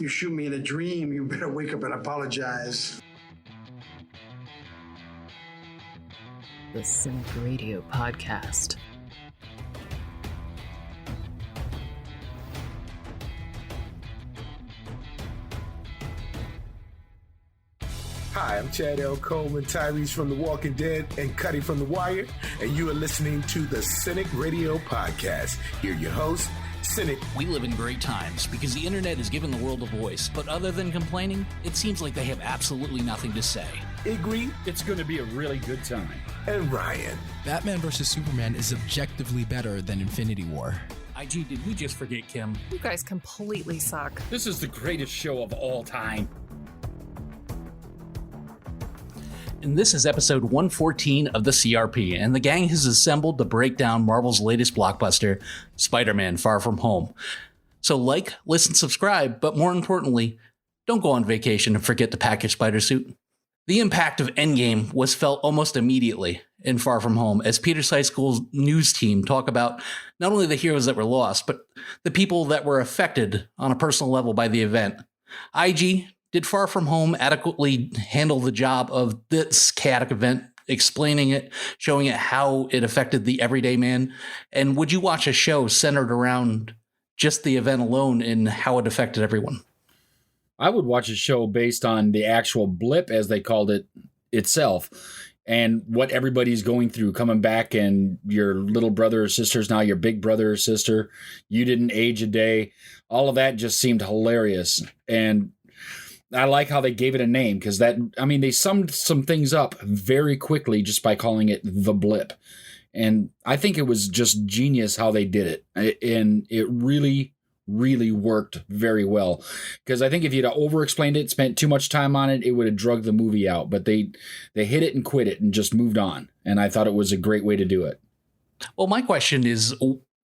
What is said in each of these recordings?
You shoot me in a dream, you better wake up and apologize. The CINIKRADIO podcast. Hi, I'm Chad L. Coleman, Tyrese from The Walking Dead, and Cuddy from The Wire, and you are listening to the CINIKRADIO podcast. Here your host, Cinik. We live in great times because the internet has given the world a voice, but other than complaining, it seems like they have absolutely nothing to say. Igrihe. It's going to be a really good time. And Ryan. Batman vs. Superman is objectively better than Infinity War. IG, did we just forget Kim? You guys completely suck. This is the greatest show of all time. And this is episode 114 of the CRP, and the gang has assembled to break down Marvel's latest blockbuster, Spider-Man Far From Home. So like, listen, subscribe, but more importantly, don't go on vacation and forget to pack your spider suit. The impact of Endgame was felt almost immediately in Far From Home as Peter's High School's news team talk about not only the heroes that were lost, but the people that were affected on a personal level by the event. IG, did Far From Home adequately handle the job of this chaotic event, explaining it, showing it how it affected the everyday man? And would you watch a show centered around just the event alone and how it affected everyone? I would watch a show based on the actual blip, as they called it, itself, and what everybody's going through, coming back, and your little brother or sister is now your big brother or sister. You didn't age a day. All of that just seemed hilarious. And I like how they gave it a name, because they summed some things up very quickly just by calling it the blip. And I think it was just genius how they did it. And it really, really worked very well. Because I think if you'd have over-explained it, spent too much time on it, it would have drugged the movie out. But they hit it and quit it and just moved on. And I thought it was a great way to do it. Well, my question is,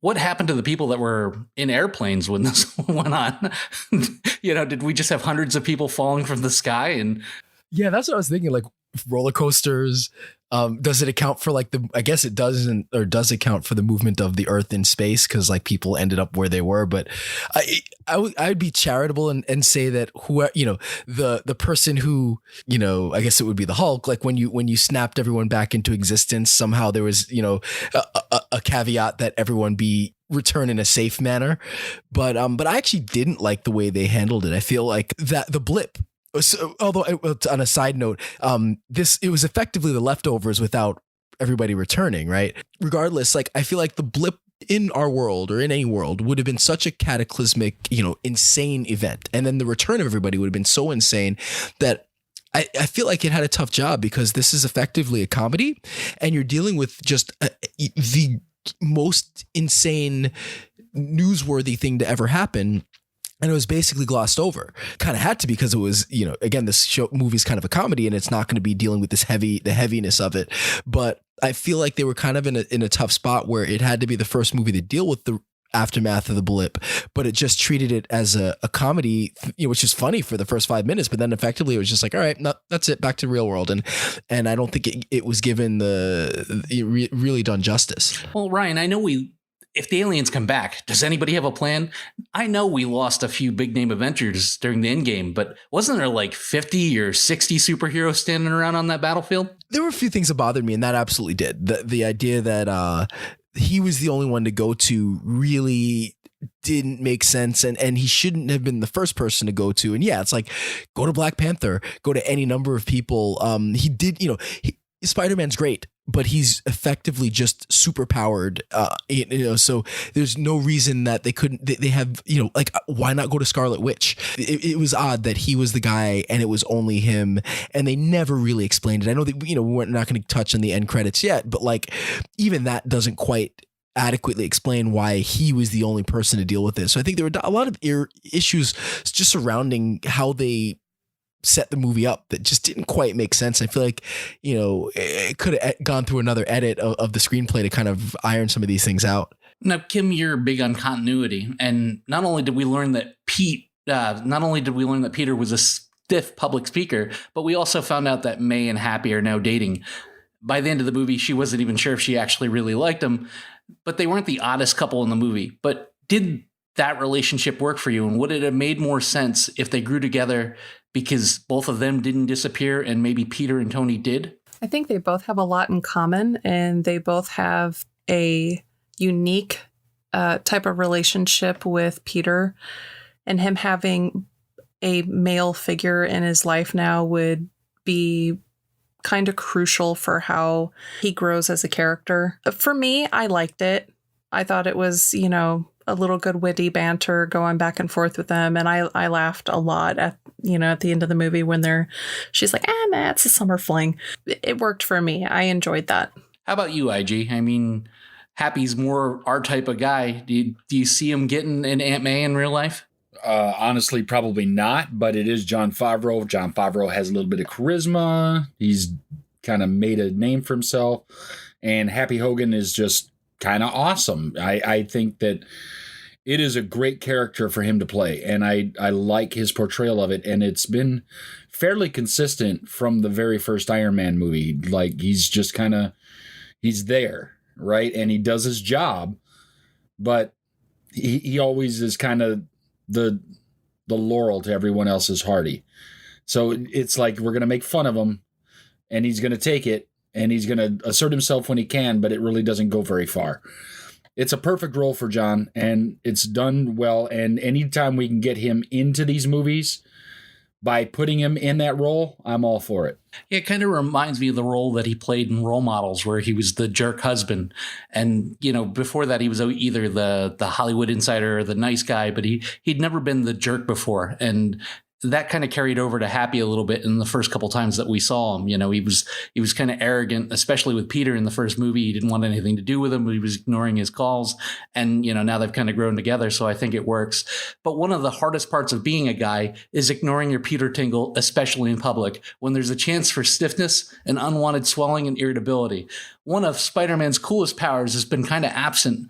what happened to the people that were in airplanes when this went on? Did we just have hundreds of people falling from the sky? And yeah, that's what I was thinking. Like roller coasters. Does it account for I guess it doesn't, or does account for the movement of the Earth in space? Because like people ended up where they were. But I'd be charitable and say that the person who, I guess it would be the Hulk. Like when you snapped everyone back into existence, somehow there was a caveat that everyone be return in a safe manner. But I actually didn't like the way they handled it. I feel like that the blip. So, although on a side note, it was effectively the leftovers without everybody returning, right? Regardless, I feel like the blip in our world or in any world would have been such a cataclysmic, insane event. And then the return of everybody would have been so insane that I feel like it had a tough job, because this is effectively a comedy and you're dealing with just the most insane, newsworthy thing to ever happen. And it was basically glossed over. Kind of had to, because it was, again, this movie is kind of a comedy and it's not going to be dealing with the heaviness of it. But I feel like they were kind of in a tough spot where it had to be the first movie to deal with the aftermath of the blip, but it just treated it as a comedy, which is funny for the first 5 minutes. But then effectively it was just like, all right, no, that's it, back to the real world. And I don't think it was given really done justice. Well, Ryan, I know if the aliens come back, does anybody have a plan? I know we lost a few big name Avengers during the Endgame, but wasn't there 50 or 60 superheroes standing around on that battlefield? There were a few things that bothered me, and that absolutely did. The idea that he was the only one to go to really didn't make sense, and he shouldn't have been the first person to go to. And yeah, it's like, go to Black Panther, go to any number of people. He did, Spider-Man's great, but he's effectively just super powered, so there's no reason that they couldn't, they have, why not go to Scarlet Witch? It was odd that he was the guy and it was only him, and they never really explained it. I know that, we're not going to touch on the end credits yet, but even that doesn't quite adequately explain why he was the only person to deal with this. So I think there were a lot of issues just surrounding how they set the movie up that just didn't quite make sense. I feel like, it could have gone through another edit of the screenplay to kind of iron some of these things out. Now, Kim, you're big on continuity. And not only did we learn that Peter was a stiff public speaker, but we also found out that Mae and Happy are now dating. By the end of the movie, she wasn't even sure if she actually really liked him, but they weren't the oddest couple in the movie. But did that relationship work for you? And would it have made more sense if they grew together because both of them didn't disappear and maybe Peter and Tony did? I think they both have a lot in common, and they both have a unique type of relationship with Peter, and him having a male figure in his life now would be kind of crucial for how he grows as a character. For me, I liked it. I thought it was, a little good witty banter going back and forth with them. And I laughed a lot at the end of the movie when she's like, nah, it's a summer fling. It worked for me. I enjoyed that. How about you, IG? I mean, Happy's more our type of guy. Do you see him getting an Aunt May in real life? Honestly, probably not, but it is Jon Favreau. Jon Favreau has a little bit of charisma. He's kind of made a name for himself. And Happy Hogan is just kind of awesome. I think that it is a great character for him to play, and I like his portrayal of it, and it's been fairly consistent from the very first Iron Man movie. Like, he's just he's there, right? And he does his job, but he always is kind of the laurel to everyone else's Hardy. So it's like, we're going to make fun of him, and he's going to take it, and he's going to assert himself when he can, but it really doesn't go very far. It's a perfect role for John, and it's done well. And anytime we can get him into these movies by putting him in that role, I'm all for it. Yeah, it kind of reminds me of the role that he played in Role Models, where he was the jerk husband. And, before that, he was either the Hollywood insider or the nice guy, but he'd never been the jerk before. And that kind of carried over to Happy a little bit in the first couple times that we saw him. He was kind of arrogant, especially with Peter in the first movie. He didn't want anything to do with him, but he was ignoring his calls. And, now they've kind of grown together. So I think it works. But one of the hardest parts of being a guy is ignoring your Peter Tingle, especially in public, when there's a chance for stiffness and unwanted swelling and irritability. One of Spider-Man's coolest powers has been kind of absent.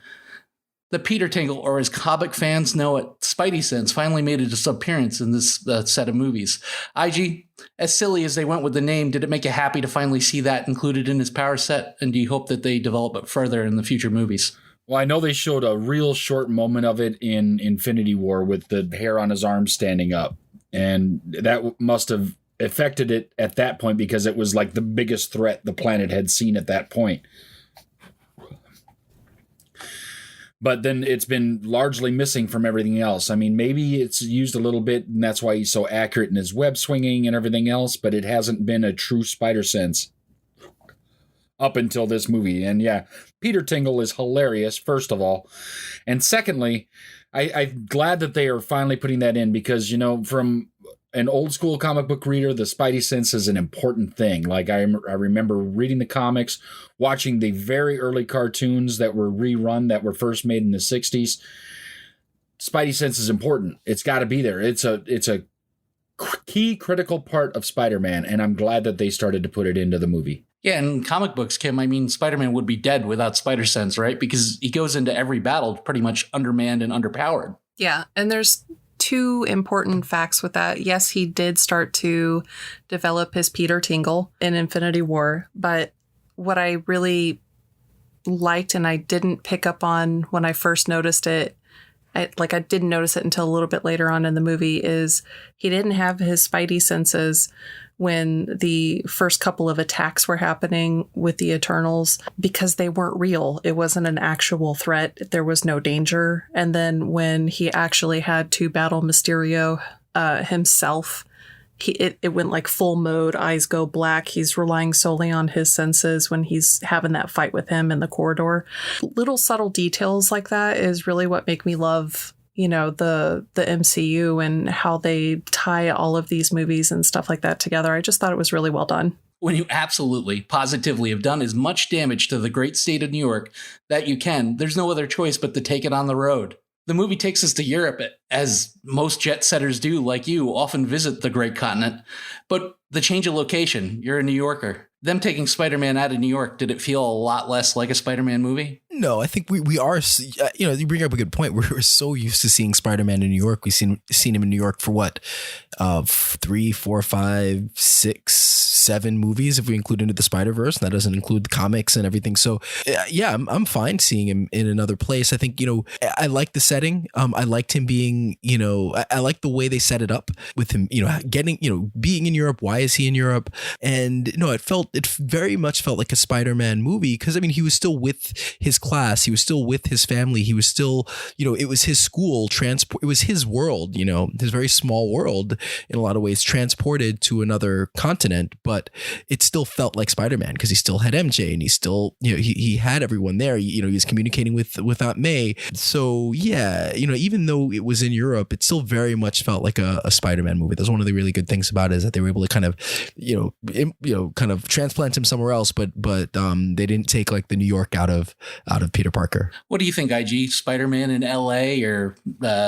The Peter Tingle, or as comic fans know it, SpiderSense, finally made its appearance in this set of movies. IG, as silly as they went with the name, did it make you happy to finally see that included in his power set? And do you hope that they develop it further in the future movies? Well, I know they showed a real short moment of it in Infinity War with the hair on his arm standing up. And that must have affected it at that point, because it was like the biggest threat the planet had seen at that point. But then it's been largely missing from everything else. I mean, maybe it's used a little bit, and that's why he's so accurate in his web swinging and everything else, but it hasn't been a true SpiderSense up until this movie. And yeah, Peter Tingle is hilarious, first of all. And secondly, I'm glad that they are finally putting that in, because, from an old school comic book reader, the Spidey sense is an important thing. Like, I remember reading the comics, watching the very early cartoons that were rerun that were first made in the 60s. Spidey sense is important. It's got to be there. It's a key critical part of Spider-Man, and I'm glad that they started to put it into the movie. Yeah, in comic books, Kim, I mean, Spider-Man would be dead without Spider-Sense, right? Because he goes into every battle pretty much undermanned and underpowered. Yeah, and there's two important facts with that. Yes, he did start to develop his Peter Tingle in Infinity War, but what I really liked and I didn't pick up on when I first noticed it, I didn't notice it until a little bit later on in the movie, is he didn't have his Spidey senses when the first couple of attacks were happening with the Eternals, because they weren't real. It wasn't an actual threat. There was no danger. And then when he actually had to battle Mysterio himself, it went like full mode, eyes go black. He's relying solely on his senses when he's having that fight with him in the corridor. Little subtle details like that is really what make me love the MCU and how they tie all of these movies and stuff like that together. I just thought it was really well done. When you absolutely, positively have done as much damage to the great state of New York that you can, there's no other choice but to take it on the road. The movie takes us to Europe, as most jet setters do, like you, often visit the great continent. But the change of location, you're a New Yorker. Them taking Spider-Man out of New York, did it feel a lot less like a Spider-Man movie? No, I think we are, you bring up a good point. We're so used to seeing Spider-Man in New York. We've seen him in New York for what, 3, 4, 5, 6, 7 movies if we include Into the Spider-Verse. And that doesn't include the comics and everything. So yeah, I'm fine seeing him in another place. I think, I like the setting. I liked him being, I like the way they set it up with him, being in Europe. Why is he in Europe? And no, it very much felt like a Spider-Man movie because he was still with his class. He was still with his family. He was still, it was his school it was his world, his very small world in a lot of ways transported to another continent, but it still felt like Spider-Man because he still had MJ and he still, he had everyone there. He was communicating with Aunt May. So yeah, even though it was in Europe, it still very much felt like a Spider-Man movie. That's one of the really good things about it is that they were able to kind of, kind of transplant him somewhere else, but they didn't take like the New York out of Peter Parker. What do you think, IG? Spider-Man in LA or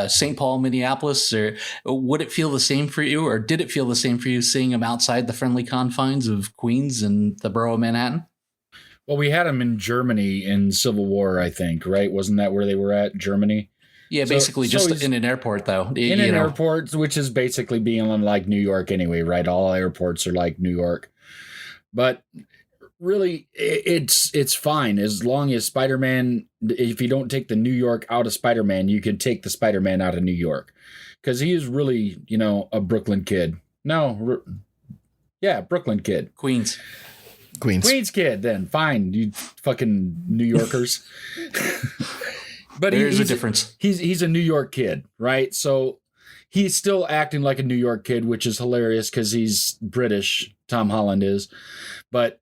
St. Paul, Minneapolis? Or would it feel the same for you, or did it feel the same for you seeing him outside the friendly confines of Queens and the borough of Manhattan? Well, we had him in Germany in Civil War, I think, right? Wasn't that where they were at, Germany? Yeah, basically just in an airport, though. In an airport, which is basically being like New York anyway, right? All airports are like New York. But really, it's fine as long as Spider-Man, if you don't take the New York out of Spider-Man, you can take the Spider-Man out of New York. Because he is really, a Brooklyn kid. Brooklyn kid. Queens kid, then. Fine, you fucking New Yorkers. But there's a difference. He's a New York kid, right? So he's still acting like a New York kid, which is hilarious because he's British. Tom Holland is. But,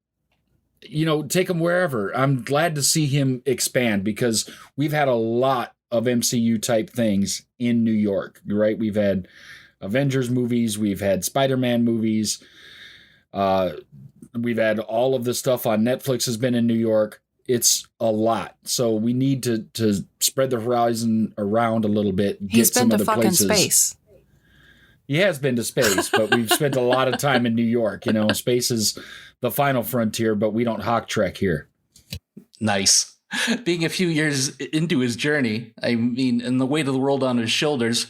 take him wherever. I'm glad to see him expand because we've had a lot of MCU type things in New York, right? We've had Avengers movies. We've had Spider-Man movies. We've had all of the stuff on Netflix has been in New York. It's a lot. So we need to spread the horizon around a bit. He's been to fucking space. He has been to space, but we've spent a lot of time in New York. Space is the final frontier, but we don't hawk trek here. Nice. Being a few years into his journey, and the weight of the world on his shoulders,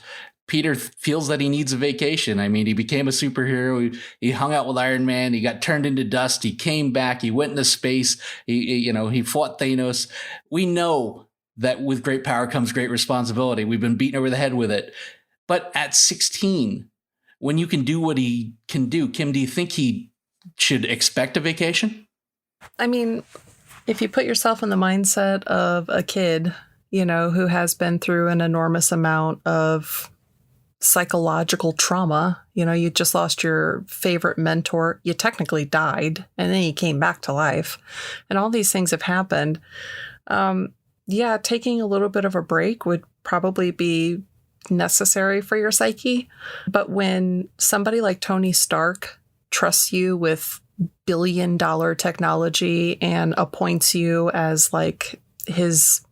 Peter feels that he needs a vacation. He became a superhero. He hung out with Iron Man. He got turned into dust. He came back. He went into space. He fought Thanos. We know that with great power comes great responsibility. We've been beaten over the head with it. But at 16, when you can do what he can do, Kim, do you think he should expect a vacation? If you put yourself in the mindset of a kid, who has been through an enormous amount of psychological trauma, you just lost your favorite mentor, you technically died, and then you came back to life, and all these things have happened. Taking a little bit of a break would probably be necessary for your psyche. But when somebody like Tony Stark trusts you with billion-dollar technology and appoints you as like his,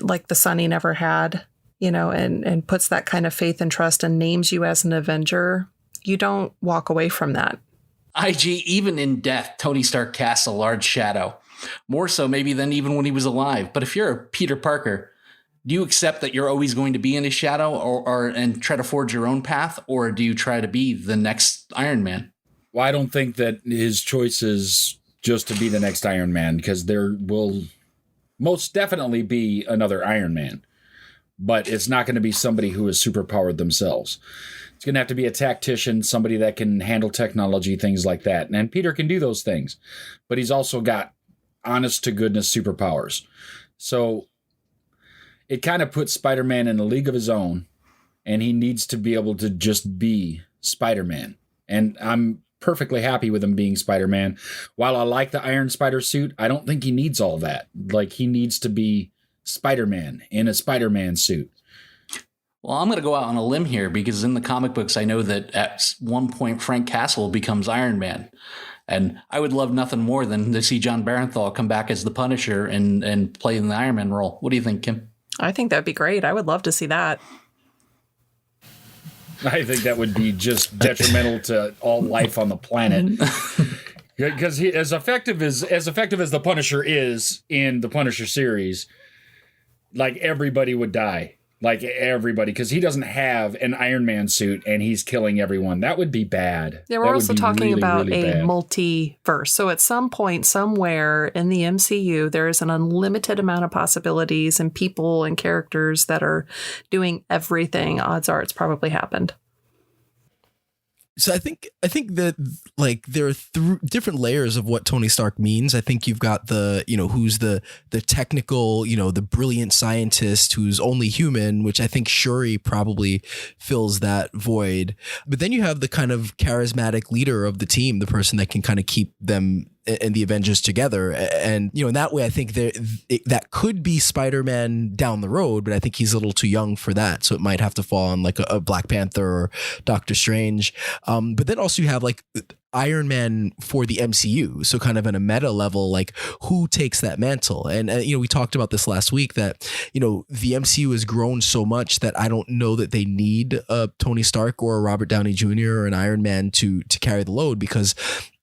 like the son he never had, and puts that kind of faith and trust and names you as an Avenger, you don't walk away from that. IG, even in death, Tony Stark casts a large shadow, more so maybe than even when he was alive. But if you're a Peter Parker, do you accept that you're always going to be in his shadow and try to forge your own path? Or do you try to be the next Iron Man? Well, I don't think that his choice is just to be the next Iron Man, because there will most definitely be another Iron Man. But it's not going to be somebody who is superpowered themselves. It's going to have to be a tactician, somebody that can handle technology, things like that. And Peter can do those things. But he's also got honest-to-goodness superpowers. So it kind of puts Spider-Man in a league of his own, and he needs to be able to just be Spider-Man. And I'm perfectly happy with him being Spider-Man. While I like the Iron Spider suit, I don't think he needs all that. Like, he needs to be Spider-Man in a Spider-Man suit. Well, I'm going to go out on a limb here because in the comic books, I know that at one point Frank Castle becomes Iron Man. And I would love nothing more than to see John Barenthal come back as the Punisher and play in the Iron Man role. What do you think, Kim? I think that'd be great. I would love to see that. I think that would be just detrimental to all life on the planet. Because he as effective as the Punisher is in the Punisher series, like everybody would die. Like everybody, because he doesn't have an Iron Man suit and he's killing everyone. That would be bad. Yeah, we're also talking about a multiverse. So at some point, somewhere in the MCU, there is an unlimited amount of possibilities and people and characters that are doing everything. Odds are it's probably happened. So I think that like there are different layers of what Tony Stark means. I think you've got the, who's the technical, the brilliant scientist who's only human, which I think Shuri probably fills that void. But then you have the kind of charismatic leader of the team, the person that can kind of keep them and the Avengers together. And, in that way, I think that could be Spider-Man down the road, but I think he's a little too young for that. So it might have to fall on like a Black Panther or Doctor Strange. But then also you have like Iron Man for the MCU. So kind of in a meta level, like who takes that mantle? And, we talked about this last week that, the MCU has grown so much that I don't know that they need a Tony Stark or a Robert Downey Jr. or an Iron Man to carry the load, because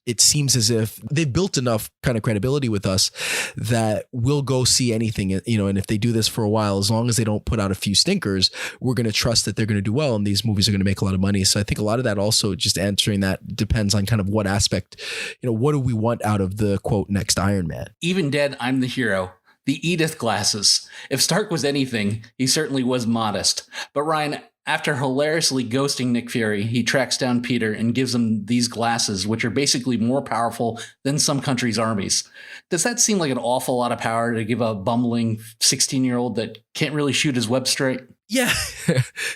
it seems as if they've built enough kind of credibility with us that we'll go see anything, and if they do this for a while, as long as they don't put out a few stinkers, we're going to trust that they're going to do well and these movies are going to make a lot of money. So I think a lot of that also, just answering that, depends on kind of what aspect, what do we want out of the quote next Iron Man? Even dead, I'm the hero. The Edith glasses. If Stark was anything, he certainly was modest. But Ryan, after hilariously ghosting Nick Fury, he tracks down Peter and gives him these glasses, which are basically more powerful than some countries' armies. Does that seem like an awful lot of power to give a bumbling 16-year-old that can't really shoot his web straight? Yeah,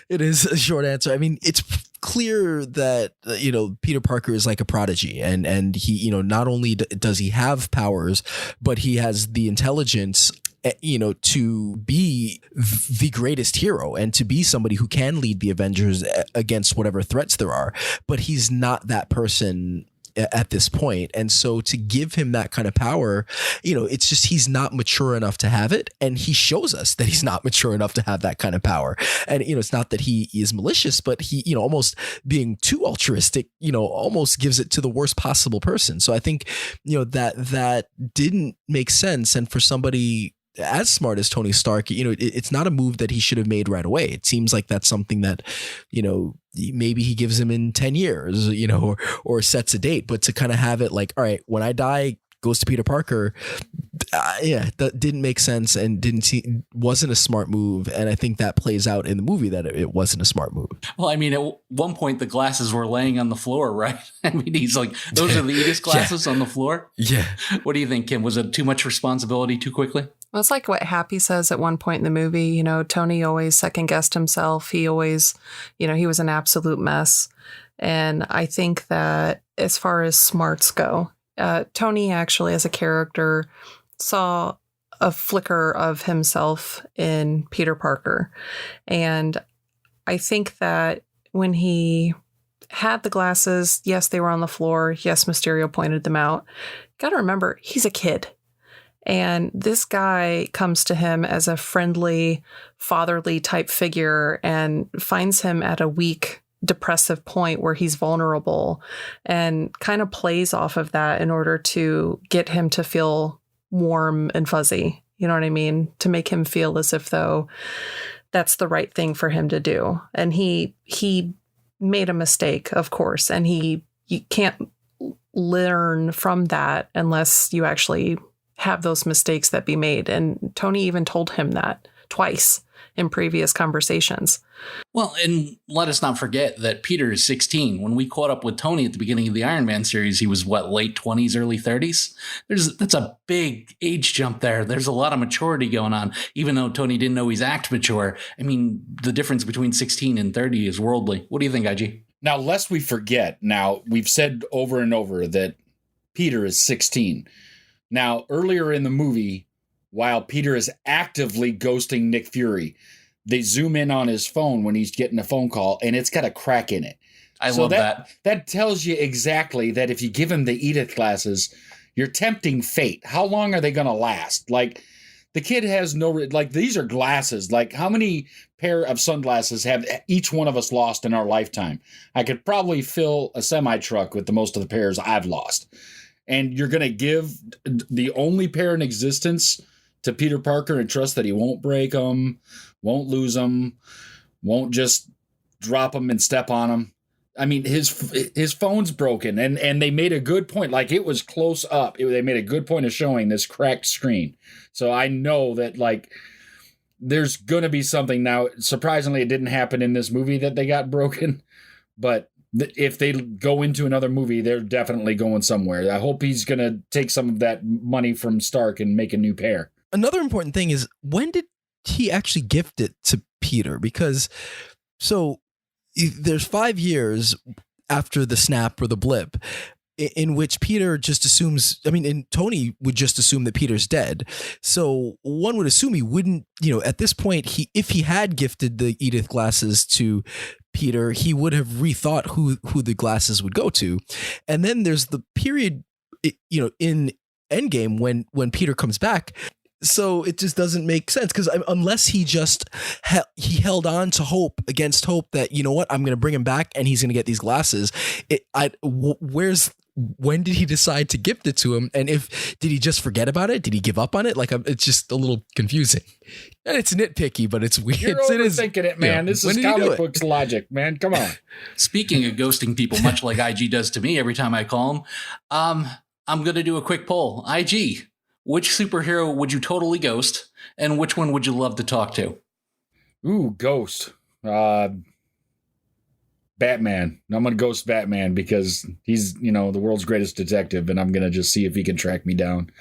it is a short answer. I mean, it's clear that, Peter Parker is like a prodigy, and he, not only does he have powers, but he has the intelligence to be the greatest hero and to be somebody who can lead the Avengers against whatever threats there are. But he's not that person at this point. And so to give him that kind of power, it's just he's not mature enough to have it. And he shows us that he's not mature enough to have that kind of power. And, it's not that he is malicious, but he, almost being too altruistic, almost gives it to the worst possible person. So I think, that didn't make sense. And for somebody as smart as Tony Stark, it's not a move that he should have made right away. It seems like that's something that, maybe he gives him in 10 years, or sets a date, but to kind of have it like, all right, when I die, goes to Peter Parker. That didn't make sense and wasn't a smart move. And I think that plays out in the movie that it wasn't a smart move. Well, I mean, at one point the glasses were laying on the floor, right? I mean, he's like, those are the Edith glasses on the floor. Yeah. What do you think, Kim? Was it too much responsibility too quickly? Well, it's like what Happy says at one point in the movie. Tony always second guessed himself. He always, he was an absolute mess. And I think that as far as smarts go, Tony actually as a character saw a flicker of himself in Peter Parker. And I think that when he had the glasses, yes, they were on the floor. Yes, Mysterio pointed them out. Got to remember, he's a kid. And this guy comes to him as a friendly, fatherly type figure and finds him at a weak, depressive point where he's vulnerable and kind of plays off of that in order to get him to feel warm and fuzzy. You know what I mean? To make him feel as if though that's the right thing for him to do. And he made a mistake, of course, and you can't learn from that unless you actually have those mistakes that be made. And Tony even told him that twice in previous conversations. Well, and let us not forget that Peter is 16. When we caught up with Tony at the beginning of the Iron Man series, he was late 20s, early 30s. That's a big age jump there. There's a lot of maturity going on, even though Tony didn't always act mature. I mean, the difference between 16 and 30 is worldly. What do you think, IG? Now, lest we forget, we've said over and over that Peter is 16. Now, earlier in the movie, while Peter is actively ghosting Nick Fury, they zoom in on his phone when he's getting a phone call, and it's got a crack in it. I love that. That tells you exactly that if you give him the Edith glasses, you're tempting fate. How long are they going to last? Like, the kid has these are glasses. Like, how many pair of sunglasses have each one of us lost in our lifetime? I could probably fill a semi-truck with the most of the pairs I've lost. and you're going to give the only pair in existence to Peter Parker and trust that he won't break them, won't lose them, won't just drop them and step on them. I mean, his phone's broken, and they made a good point. Like, it was close up. They made a good point of showing this cracked screen. So I know that, like, there's going to be something now. Surprisingly, it didn't happen in this movie that they got broken. But if they go into another movie, they're definitely going somewhere. I hope he's going to take some of that money from Stark and make a new pair. Another important thing is, when did he actually gift it to Peter? Because there's 5 years after the snap or the blip in which Peter just assumes, and Tony would just assume that Peter's dead. So one would assume he wouldn't, at this point, if he had gifted the Edith glasses to Peter, he would have rethought who the glasses would go to. And then there's the period, in Endgame when Peter comes back. So it just doesn't make sense, because unless he just he held on to hope against hope that, you know what, I'm going to bring him back and he's going to get these glasses. When did he decide to gift it to him? And did he just forget about it? Did he give up on it? Like, it's just a little confusing. And it's nitpicky, but it's weird. You're overthinking it, man. This is comic books logic, man. Come on. Speaking of ghosting people, much like IG does to me every time I call him, I'm going to do a quick poll. IG, which superhero would you totally ghost, and which one would you love to talk to? Ooh, ghost. Batman. I'm going to ghost Batman because he's, the world's greatest detective, and I'm going to just see if he can track me down.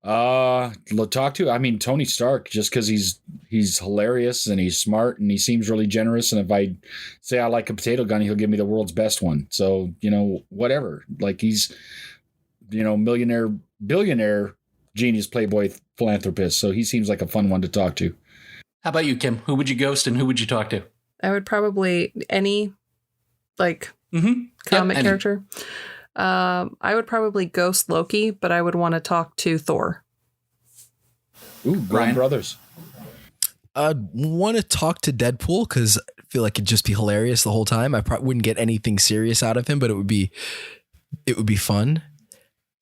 Talk to, Tony Stark, just because he's hilarious and he's smart and he seems really generous. And if I say I like a potato gun, he'll give me the world's best one. So, whatever. Like, he's, millionaire, billionaire, genius, playboy, philanthropist. So he seems like a fun one to talk to. How about you, Kim? Who would you ghost and who would you talk to? I would probably comic character. I would probably ghost Loki, but I would want to talk to Thor. Ooh, Brian Brothers. I'd want to talk to Deadpool because I feel like it'd just be hilarious the whole time. I probably wouldn't get anything serious out of him, but it would be fun.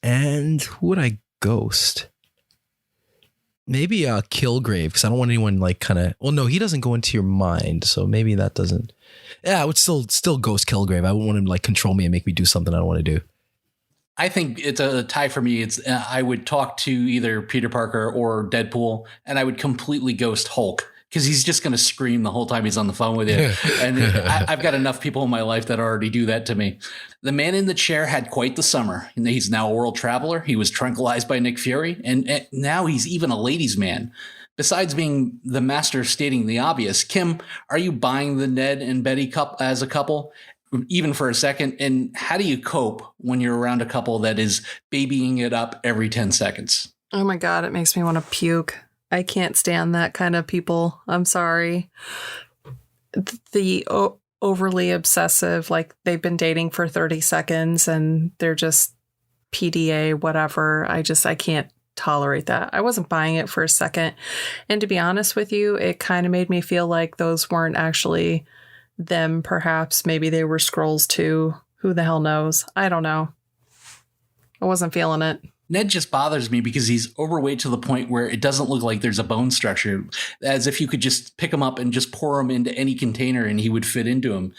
And who would I ghost? Maybe Kilgrave, because I don't want anyone no, he doesn't go into your mind, so maybe that doesn't. Yeah, I would still ghost Kilgrave. I wouldn't want him to control me and make me do something I don't want to do. I think it's a tie for me. It's I would talk to either Peter Parker or Deadpool, and I would completely ghost Hulk because he's just going to scream the whole time he's on the phone with you. And I've got enough people in my life that already do that to me. The man in the chair had quite the summer. He's now a world traveler. He was tranquilized by Nick Fury, and now he's even a ladies' man. Besides being the master of stating the obvious, Kim, are you buying the Ned and Betty as a couple, even for a second? And how do you cope when you're around a couple that is babying it up every 10 seconds? Oh my God, it makes me want to puke. I can't stand that kind of people. I'm sorry. The overly obsessive, like they've been dating for 30 seconds and they're just PDA, whatever. I can't tolerate that. I wasn't buying it for a second. And to be honest with you, it kind of made me feel like those weren't actually them. Perhaps maybe they were Skrulls too. Who the hell knows? I don't know. I wasn't feeling it. Ned just bothers me because he's overweight to the point where it doesn't look like there's a bone structure, as if you could just pick him up and just pour him into any container and he would fit into him.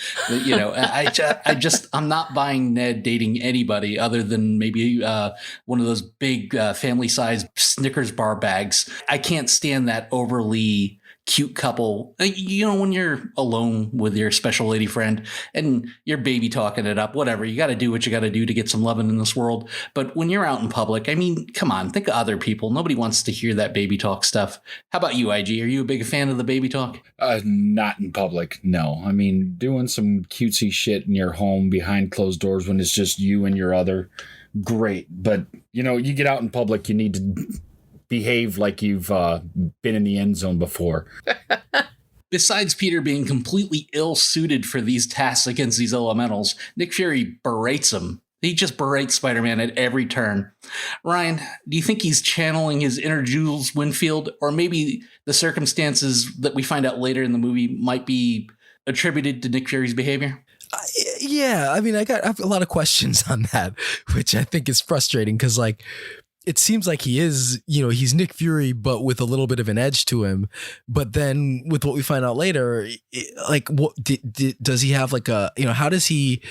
I'm not buying Ned dating anybody other than maybe one of those big family-sized Snickers bar bags. I can't stand that overly cute couple. When you're alone with your special lady friend and you're baby talking it up, whatever, you got to do what you got to do to get some loving in this world. But when you're out in public, come on, think of other people. Nobody wants to hear that baby talk stuff. How about you, IG? Are you a big fan of the baby talk? Not in public, no. Doing some cutesy shit in your home behind closed doors when it's just you and your other, great. But, you get out in public, you need to behave like you've been in the end zone before. Besides Peter being completely ill-suited for these tasks against these elementals, Nick Fury berates him. He just berates Spider-Man at every turn. Ryan, do you think he's channeling his inner Jules Winfield, or maybe the circumstances that we find out later in the movie might be attributed to Nick Fury's behavior? Yeah, I mean, I have a lot of questions on that, which I think is frustrating because, like, it seems like he is, he's Nick Fury, but with a little bit of an edge to him. But then with what we find out later, what does he have like how does he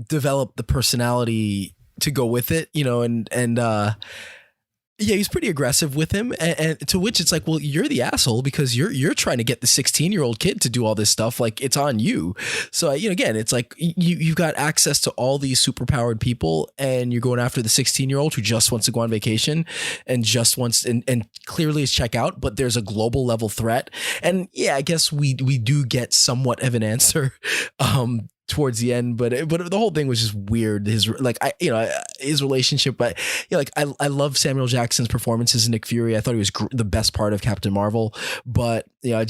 develop the personality to go with it, yeah, he's pretty aggressive with him, and to which it's like, well, you're the asshole because you're trying to get the 16-year-old kid to do all this stuff. Like, it's on you. So, again, it's like you've got access to all these superpowered people, and you're going after the 16-year-old who just wants to go on vacation and just wants and clearly is check out. But there's a global level threat, and yeah, I guess we do get somewhat of an answer. Towards the end, but the whole thing was just weird. His relationship, but I love Samuel Jackson's performance as Nick Fury. I thought he was the best part of Captain Marvel, but I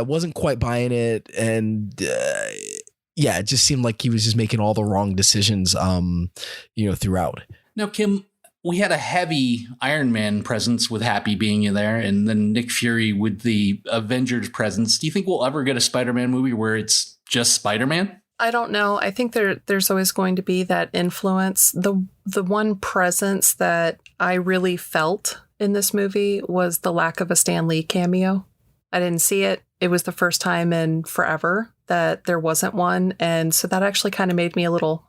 wasn't quite buying it, and it just seemed like he was just making all the wrong decisions, throughout. Now, Kim, we had a heavy Iron Man presence with Happy being there, and then Nick Fury with the Avengers presence. Do you think we'll ever get a Spider-Man movie where it's just Spider-Man? I don't know. I think there's always going to be that influence. The one presence that I really felt in this movie was the lack of a Stan Lee cameo. I didn't see it. It was the first time in forever that there wasn't one. And so that actually kind of made me a little,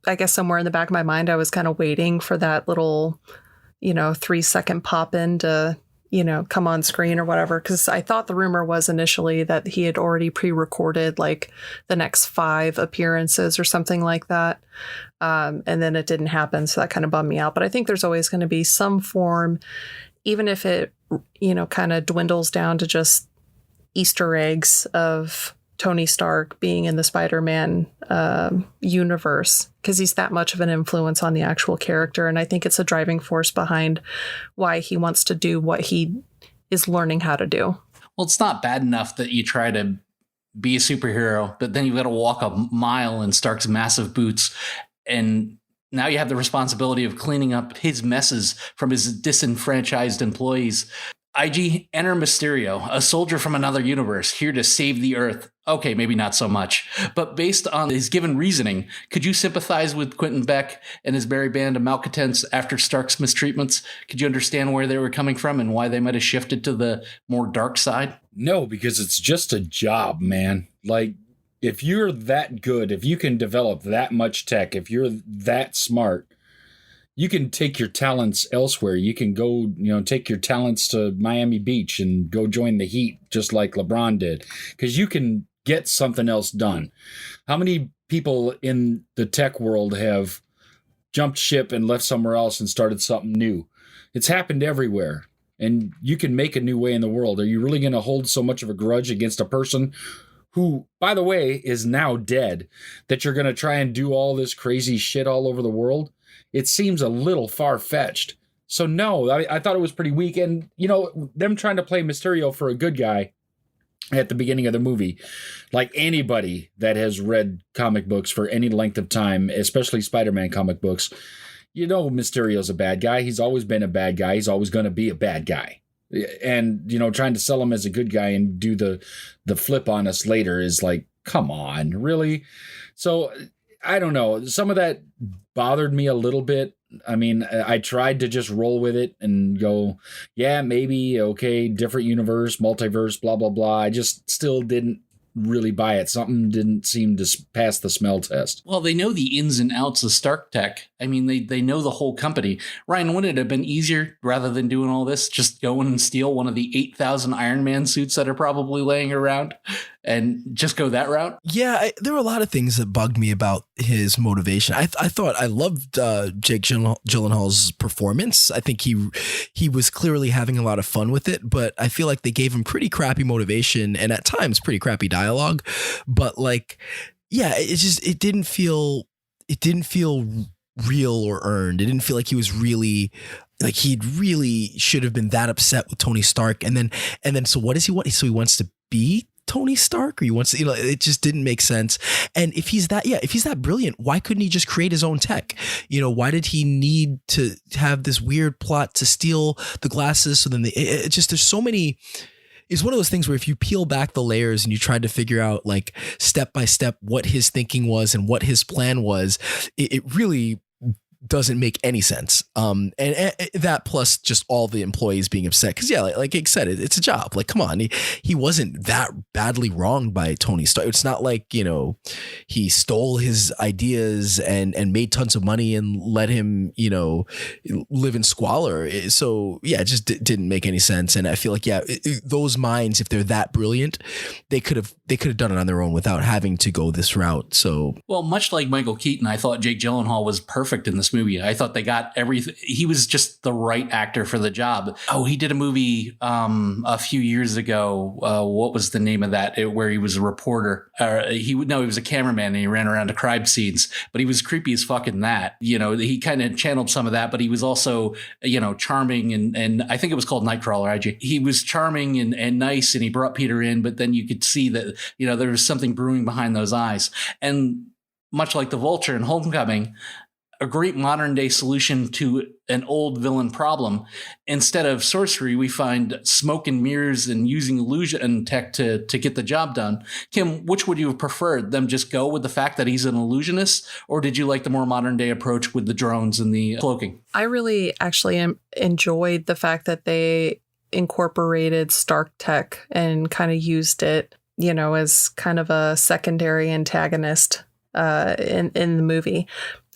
I guess somewhere in the back of my mind, I was kind of waiting for that little, 3-second pop in to, come on screen or whatever. Because I thought the rumor was initially that he had already pre-recorded like the next 5 appearances or something like that. And then it didn't happen. So that kind of bummed me out. But I think there's always going to be some form, even if it, kind of dwindles down to just Easter eggs of Tony Stark being in the Spider-Man universe, because he's that much of an influence on the actual character. And I think it's a driving force behind why he wants to do what he is learning how to do. Well, it's not bad enough that you try to be a superhero, but then you've got to walk a mile in Stark's massive boots. And now you have the responsibility of cleaning up his messes from his disenfranchised employees. IG, enter Mysterio, a soldier from another universe, here to save the Earth. Okay, maybe not so much. But based on his given reasoning, could you sympathize with Quentin Beck and his merry band of malcontents after Stark's mistreatments? Could you understand where they were coming from and why they might have shifted to the more dark side? No, because it's just a job, man. Like, if you're that good, if you can develop that much tech, if you're that smart, you can take your talents elsewhere. You can go, take your talents to Miami Beach and go join the Heat, just like LeBron did, because you can get something else done. How many people in the tech world have jumped ship and left somewhere else and started something new? It's happened everywhere, and you can make a new way in the world. Are you really going to hold so much of a grudge against a person who, by the way, is now dead, that you're going to try and do all this crazy shit all over the world? It seems a little far-fetched. So no, I thought it was pretty weak. And, them trying to play Mysterio for a good guy at the beginning of the movie, like anybody that has read comic books for any length of time, especially Spider-Man comic books, Mysterio's a bad guy. He's always been a bad guy. He's always going to be a bad guy. And, trying to sell him as a good guy and do the flip on us later is like, come on, really? So I don't know. Some of that bothered me a little bit. I mean, I tried to just roll with it and go, yeah, maybe, okay, different universe, multiverse, blah, blah, blah. I just still didn't really buy it. Something didn't seem to pass the smell test. Well, they know the ins and outs of Stark Tech. I mean, they know the whole company. Ryan, wouldn't it have been easier, rather than doing all this, just go in and steal one of the 8,000 Iron Man suits that are probably laying around and just go that route? Yeah, there were a lot of things that bugged me about his motivation. I thought I loved Jake Gyllenhaal's performance. I think he was clearly having a lot of fun with it, but I feel like they gave him pretty crappy motivation and at times pretty crappy dialogue. But it didn't feel real or earned. It didn't feel like he was really, like, he really should have been that upset with Tony Stark. And then so what does he want? So he wants to be Tony Stark, or he wants to, it just didn't make sense. And if he's that brilliant, why couldn't he just create his own tech? Why did he need to have this weird plot to steal the glasses? So then there's so many, it's one of those things where if you peel back the layers and you tried to figure out like step by step what his thinking was and what his plan was, it really doesn't make any sense. And that plus just all the employees being upset. Cause yeah, like I said, it's a job. Like, come on, he wasn't that badly wronged by Tony Stark. It's not like, you know, he stole his ideas and made tons of money and let him, you know, live in squalor. So yeah, it just didn't make any sense. And I feel like, yeah, those minds, if they're that brilliant, they could have done it on their own without having to go this route. So, well, much like Michael Keaton, I thought Jake Gyllenhaal was perfect in this movie. I thought they got everything. He was just the right actor for the job. Oh, he did a movie a few years ago. What was the name of that? Where he was a reporter. He was a cameraman and he ran around to crime scenes, but he was creepy as fuck in that. You know, he kind of channeled some of that, but he was also, you know, charming and I think it was called Nightcrawler. IG. He was charming and nice, and he brought Peter in, but then you could see that, you know, there was something brewing behind those eyes. And much like the Vulture in Homecoming, a great modern day solution to an old villain problem. Instead of sorcery, we find smoke and mirrors and using illusion tech to get the job done. Kim, which would you have preferred? Them just go with the fact that he's an illusionist, or did you like the more modern day approach with the drones and the cloaking? I really actually enjoyed the fact that they incorporated Stark tech and kind of used it, you know, as kind of a secondary antagonist in the movie.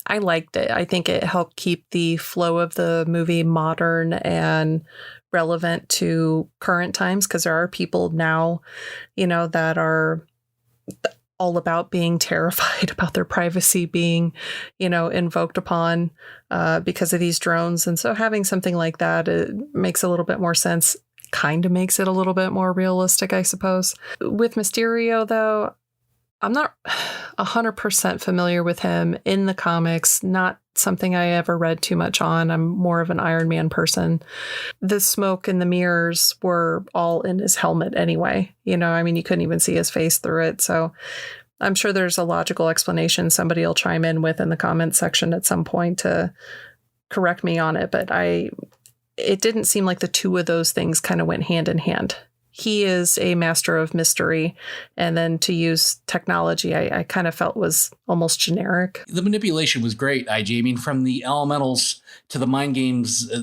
I liked it. I think it helped keep the flow of the movie modern and relevant to current times, because there are people now, you know, that are all about being terrified about their privacy being, you know, invoked upon because of these drones. And so having something like that, it makes a little bit more sense, kind of makes it a little bit more realistic, I suppose. With Mysterio, though, I'm not 100% familiar with him in the comics, not something I ever read too much on. I'm more of an Iron Man person. The smoke and the mirrors were all in his helmet anyway. You know, I mean, you couldn't even see his face through it. So I'm sure there's a logical explanation somebody will chime in with in the comment section at some point to correct me on it. But it didn't seem like the two of those things kind of went hand in hand. He is a master of mystery, and then to use technology, I kind of felt was almost generic. The manipulation was great, IG. I mean, from the elementals to the mind games,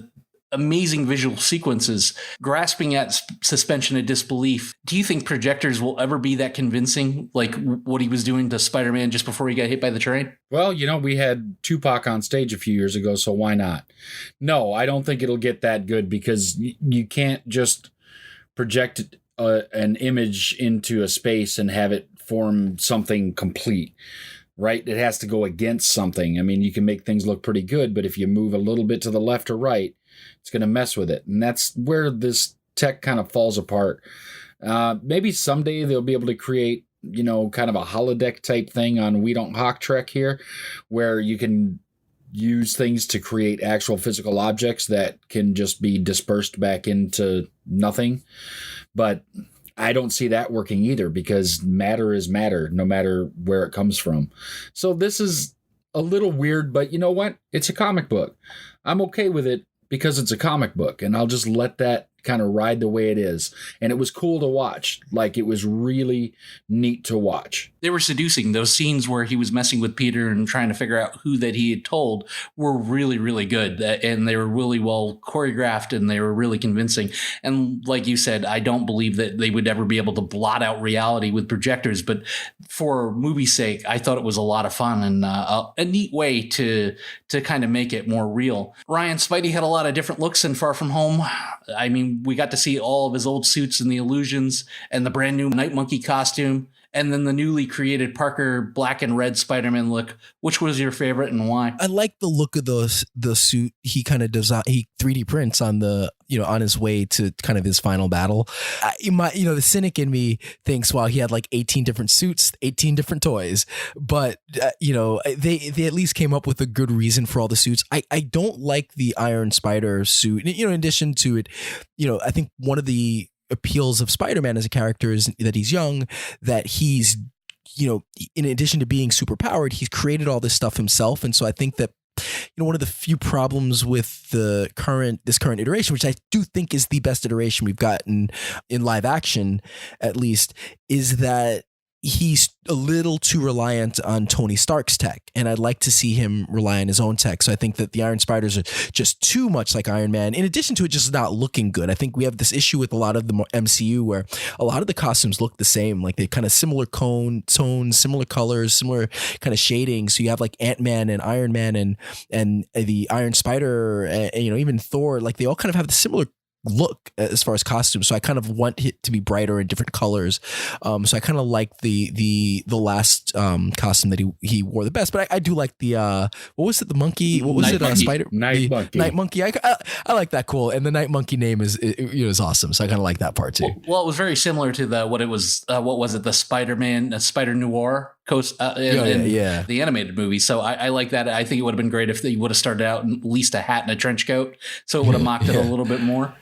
amazing visual sequences, grasping at suspension of disbelief. Do you think Projectors will ever be that convincing, like what he was doing to Spider-Man just before he got hit by the train? Well, you know, we had Tupac on stage a few years ago, so why not? No, I don't think it'll get that good, because you can't just project an image into a space and have it form something complete, right? It has to go against something. I mean, you can make things look pretty good, but if you move a little bit to the left or right, it's going to mess with it. And that's where this tech kind of falls apart. Maybe someday they'll be able to create, you know, kind of a holodeck type thing on We Don't Hawk Trek here, where you can use things to create actual physical objects that can just be dispersed back into nothing. But I don't see that working either, because matter is matter, no matter where it comes from. So this is a little weird, but you know what? It's a comic book. I'm okay with it because it's a comic book, and I'll just let that kind of ride the way it is. And it was cool to watch. Like, it was really neat to watch. They were seducing. Those scenes where he was messing with Peter and trying to figure out who that he had told were really, really good. And they were really well choreographed, and they were really convincing. And like you said, I don't believe that they would ever be able to blot out reality with Projectors. But for movie's sake, I thought it was a lot of fun and a neat way to kind of make it more real. Ryan, Spidey had a lot of different looks in Far From Home. I mean, we got to see all of his old suits and the illusions and the brand new Night Monkey costume, and then the newly created Parker black and red Spider-Man look. Which was your favorite and why? I like the look of the suit he kind of design. He 3D prints on on his way to kind of his final battle. The cynic in me thinks, wow, he had like 18 different suits, 18 different toys, but they at least came up with a good reason for all the suits. I don't like the Iron Spider suit. In addition to it, I think one of the appeals of Spider-Man as a character is that he's young, that he's, in addition to being super powered, he's created all this stuff himself. And so I think that, one of the few problems with this current iteration, which I do think is the best iteration we've gotten in live action, at least, is that he's a little too reliant on Tony Stark's tech, and I'd like to see him rely on his own tech. So I think that the Iron Spiders are just too much like Iron Man, in addition to it just not looking good. I think we have this issue with a lot of the MCU where a lot of the costumes look the same, like they kind of similar tones, similar colors, similar kind of shading. So you have like Ant-Man and Iron Man and the Iron Spider, and, even Thor, like they all kind of have the similar look as far as costumes. So I kind of want it to be brighter in different colors. So I kind of like the last costume that he wore the best, but I do like the what was it, the monkey, what was Night it, Monkey. Spider Night Monkey. I like that. Cool. And the Night Monkey name is awesome, so I kind of like that part too. Well, it was very similar to the the Spider-Man Spider Noir coast in the animated movie. So I like that. I think it would have been great if they would have started out in at least a hat and a trench coat, so it would have mocked it a little bit more.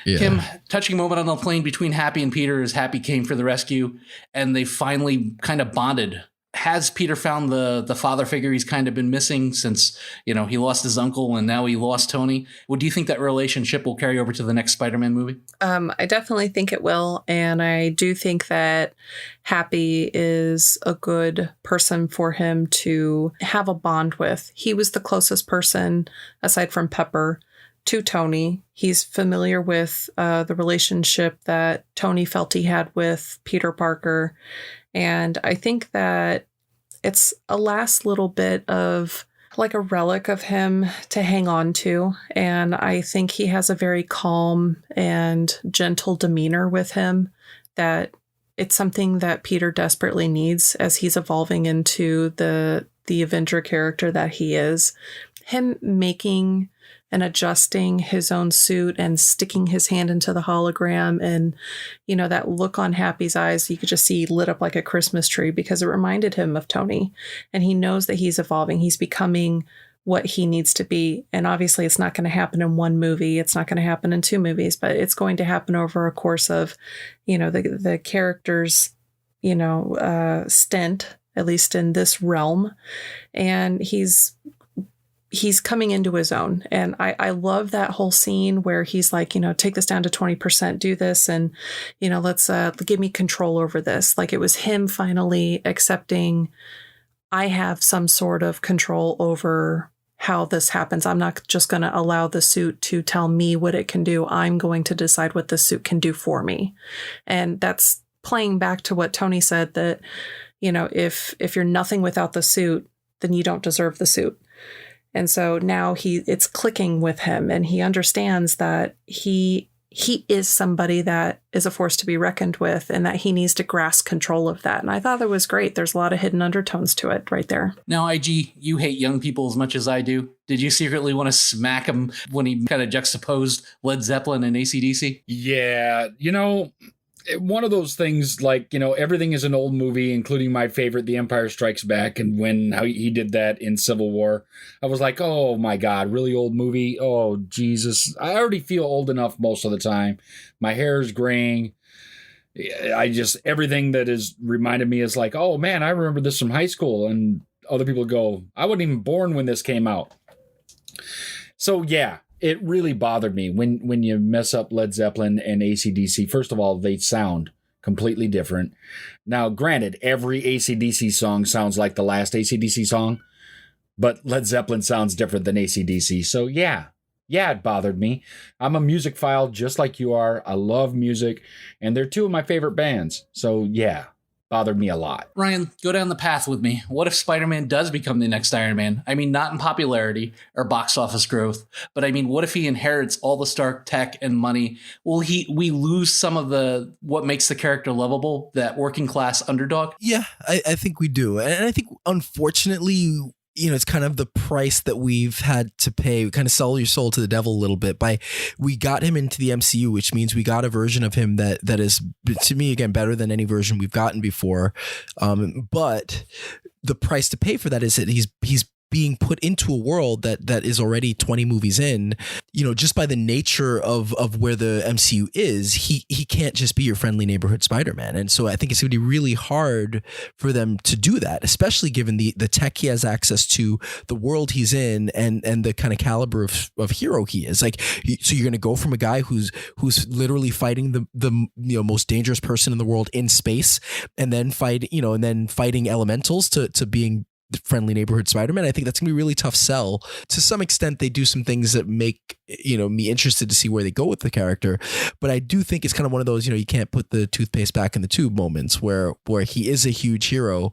Yeah. Kim, touching moment on the plane between Happy and Peter as Happy came for the rescue, and they finally kind of bonded. Has Peter found the father figure he's kind of been missing since, he lost his uncle and now he lost Tony? What do you think that relationship will carry over to the next Spider-Man movie? I definitely think it will. And I do think that Happy is a good person for him to have a bond with. He was the closest person, aside from Pepper, to Tony. He's familiar with the relationship that Tony felt he had with Peter Parker. And I think that it's a last little bit of like a relic of him to hang on to. And I think he has a very calm and gentle demeanor with him, that it's something that Peter desperately needs as he's evolving into the Avenger character that he is. Him making and adjusting his own suit and sticking his hand into the hologram, and that look on Happy's eyes, you could just see lit up like a Christmas tree, because it reminded him of Tony, and he knows that he's evolving. He's becoming what he needs to be. And obviously it's not going to happen in one movie. It's not going to happen in two movies, but it's going to happen over a course of, the character's, stint, at least in this realm. And he's coming into his own. And I love that whole scene where he's like, take this down to 20%, do this. And, let's give me control over this. Like, it was him finally accepting, I have some sort of control over how this happens. I'm not just going to allow the suit to tell me what it can do. I'm going to decide what the suit can do for me. And that's playing back to what Tony said, that, if you're nothing without the suit, then you don't deserve the suit. And so now it's clicking with him, and he understands that he is somebody that is a force to be reckoned with, and that he needs to grasp control of that. And I thought that was great. There's a lot of hidden undertones to it right there. Now, IG, you hate young people as much as I do. Did you secretly want to smack him when he kind of juxtaposed Led Zeppelin and AC/DC? Yeah, one of those things, like, everything is an old movie, including my favorite, The Empire Strikes Back. And how he did that in Civil War, I was like, oh my God, really old movie. Oh, Jesus. I already feel old enough most of the time. My hair is graying. Everything that is reminded me is like, oh man, I remember this from high school. And other people go, I wasn't even born when this came out. So yeah. It really bothered me when you mess up Led Zeppelin and AC/DC. First of all, they sound completely different. Now, granted, every AC/DC song sounds like the last AC/DC song, but Led Zeppelin sounds different than AC/DC. So yeah, it bothered me. I'm a music file just like you are. I love music, and they're two of my favorite bands. So yeah. Bothered me a lot. Ryan, go down the path with me. What if Spider-Man does become the next Iron Man? I mean, not in popularity or box office growth, but I mean, what if he inherits all the Stark tech and money? Will we lose some of what makes the character lovable, that working class underdog? Yeah, I think we do. And I think, unfortunately, it's kind of the price that we've had to pay. We kind of sell your soul to the devil a little bit we got him into the MCU, which means we got a version of him that is, to me, again, better than any version we've gotten before. But the price to pay for that is that he's being put into a world that is already 20 movies in, just by the nature of where the MCU is, he can't just be your friendly neighborhood Spider-Man. And so I think it's going to be really hard for them to do that, especially given the tech he has access to, the world he's in, and the kind of caliber of hero he is. Like, so you're going to go from a guy who's literally fighting the most dangerous person in the world in space, and then fighting elementals to being the friendly neighborhood Spider-Man. I think that's gonna be a really tough sell. To some extent, they do some things that make me interested to see where they go with the character, but I do think it's kind of one of those you can't put the toothpaste back in the tube moments where he is a huge hero.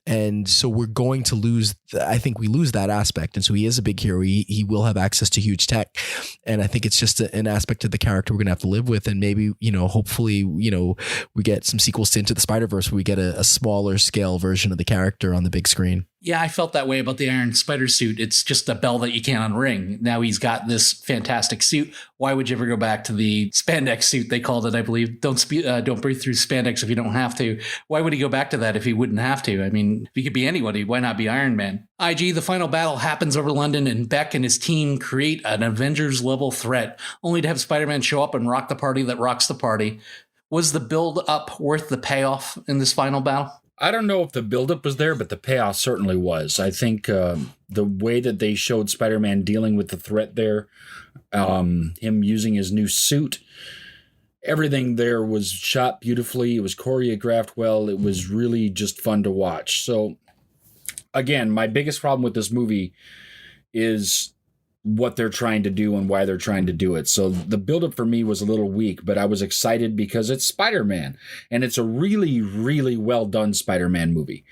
And so we're going to lose, I think we lose that aspect. And so he is a big hero. He will have access to huge tech. And I think it's just an aspect of the character we're going to have to live with. And maybe, hopefully, we get some sequels to Into the Spider-Verse where we get a smaller scale version of the character on the big screen. Yeah, I felt that way about the Iron Spider suit. It's just a bell that you can't unring. Now he's got this fantastic suit. Why would you ever go back to the spandex suit? They called it, I believe. Don't breathe through spandex if you don't have to. Why would he go back to that if he wouldn't have to? I mean, if he could be anybody, why not be Iron Man? IG, the final battle happens over London, and Beck and his team create an Avengers-level threat, only to have Spider-Man show up and rock the party that rocks the party. Was the build-up worth the payoff in this final battle? I don't know if the buildup was there, but the payoff certainly was. I think the way that they showed Spider-Man dealing with the threat there, him using his new suit, everything there was shot beautifully. It was choreographed well. It was really just fun to watch. So, again, my biggest problem with this movie is what they're trying to do and why they're trying to do it. So the buildup for me was a little weak, but I was excited because it's Spider-Man, and it's a really, really well done Spider-Man movie.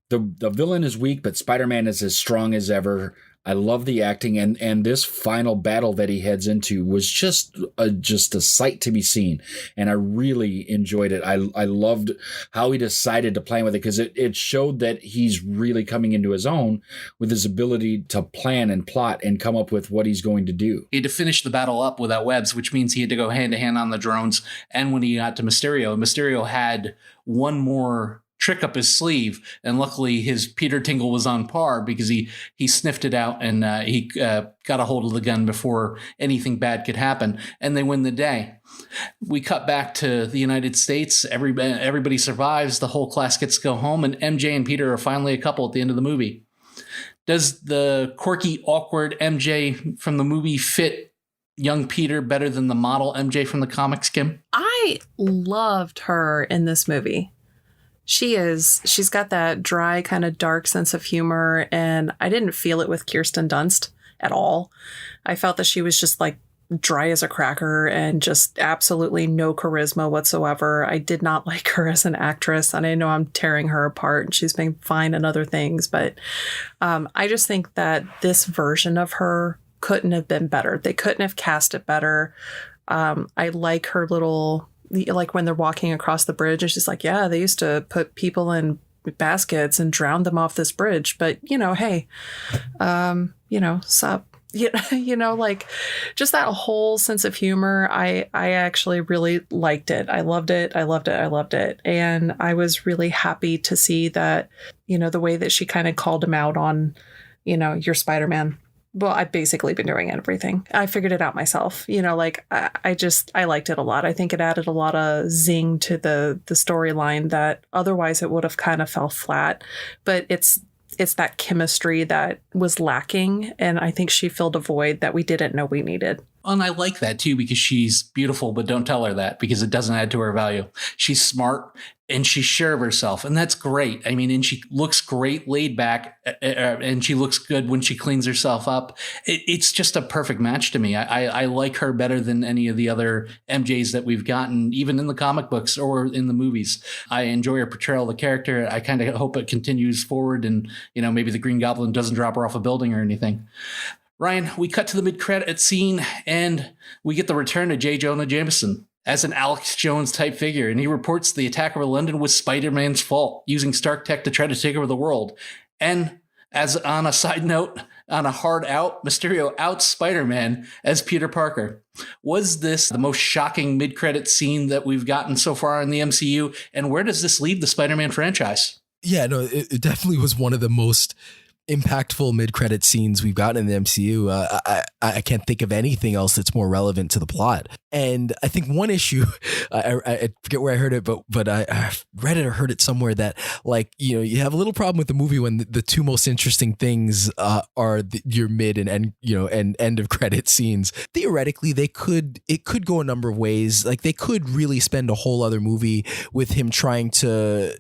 The villain is weak, but Spider-Man is as strong as ever. I love the acting, and this final battle that he heads into was just a sight to be seen, and I really enjoyed it. I loved how he decided to play with it, because it showed that he's really coming into his own with his ability to plan and plot and come up with what he's going to do. He had to finish the battle up without webs, which means he had to go hand-to-hand on the drones, and when he got to Mysterio had one more trick up his sleeve, and luckily his Peter Tingle was on par because he sniffed it out, and he got a hold of the gun before anything bad could happen, and they win the day. We cut back to the United States. Everybody survives. The whole class gets to go home, and MJ and Peter are finally a couple at the end of the movie. Does the quirky, awkward MJ from the movie fit young Peter better than the model MJ from the comics, Kim? I loved her in this movie. She's got that dry, kind of dark sense of humor, and I didn't feel it with Kirsten Dunst at all. I felt that she was just like dry as a cracker and just absolutely no charisma whatsoever. I did not like her as an actress, and I know I'm tearing her apart, and she's been fine in other things, but I just think that this version of her couldn't have been better. They couldn't have cast it better. I like her little... like when they're walking across the bridge, it's just like, yeah, they used to put people in baskets and drown them off this bridge. But, hey, sup, like just that whole sense of humor. I actually really liked it. I loved it. And I was really happy to see that, the way that she kind of called him out on, your Spider-Man. Well, I've basically been doing everything. I figured it out myself. I liked it a lot. I think it added a lot of zing to the storyline that otherwise it would have kind of fell flat. But it's that chemistry that was lacking. And I think she filled a void that we didn't know we needed. And I like that too, because she's beautiful, but don't tell her that, because it doesn't add to her value. She's smart and she's sure of herself, and that's great. I mean, and she looks great laid back, and she looks good when she cleans herself up. It's just a perfect match to me. I like her better than any of the other MJs that we've gotten, even in the comic books or in the movies. I enjoy her portrayal of the character. I kind of hope it continues forward, and maybe the Green Goblin doesn't drop her off a building or anything. Ryan, we cut to the mid-credit scene, and we get the return of J. Jonah Jameson as an Alex Jones type figure, and he reports the attack over London was Spider-Man's fault, using Stark tech to try to take over the world. And as on a side note, on a hard out, Mysterio outs Spider-Man as Peter Parker. Was this the most shocking mid-credit scene that we've gotten so far in the MCU, and where does this leave the Spider-Man franchise? Yeah, no, it definitely was one of the most impactful mid-credit scenes we've gotten in the MCU. I can't think of anything else that's more relevant to the plot. And I think one issue, I forget where I heard it, but I read it or heard it somewhere that, like, you have a little problem with the movie when the two most interesting things are your mid and end, and end of credit scenes. Theoretically, it could go a number of ways. Like, they could really spend a whole other movie with him trying to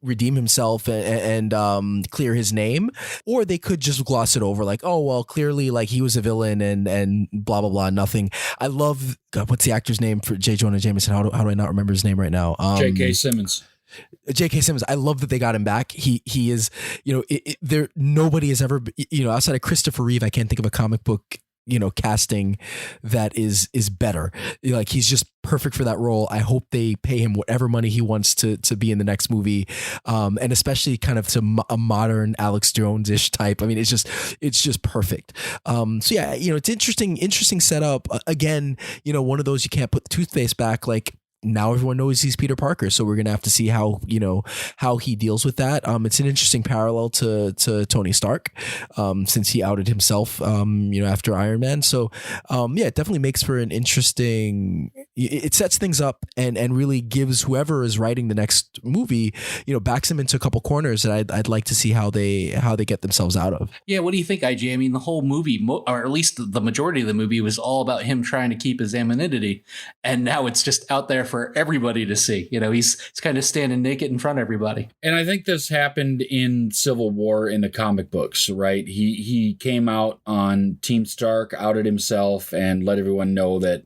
redeem himself and clear his name, or they could just gloss it over, like, oh well, clearly, like, he was a villain and blah blah blah, nothing. I love, God, what's the actor's name for J. Jonah Jameson? How do I not remember his name right now? J.K. Simmons. J.K. Simmons. I love that they got him back. He is, there, nobody has ever, outside of Christopher Reeve, I can't think of a comic book casting that is better. Like, he's just perfect for that role. I hope they pay him whatever money he wants to be in the next movie, and especially kind of to a modern Alex Jones-ish type. I mean, it's just perfect. So yeah, it's interesting setup. Again, one of those, you can't put the toothpaste back. Like, now everyone knows he's Peter Parker, so we're gonna have to see how he deals with that. It's an interesting parallel to Tony Stark, since he outed himself, after Iron Man. So it definitely makes for an interesting. It sets things up and really gives whoever is writing the next movie, backs them into a couple corners that I'd like to see how they get themselves out of. Yeah, what do you think, IG? I mean, the whole movie, or at least the majority of the movie, was all about him trying to keep his anonymity, and now it's just out there for everybody to see. He's kind of standing naked in front of everybody. And I think this happened in Civil War in the comic books, right? He came out on Team Stark, outed himself, and let everyone know that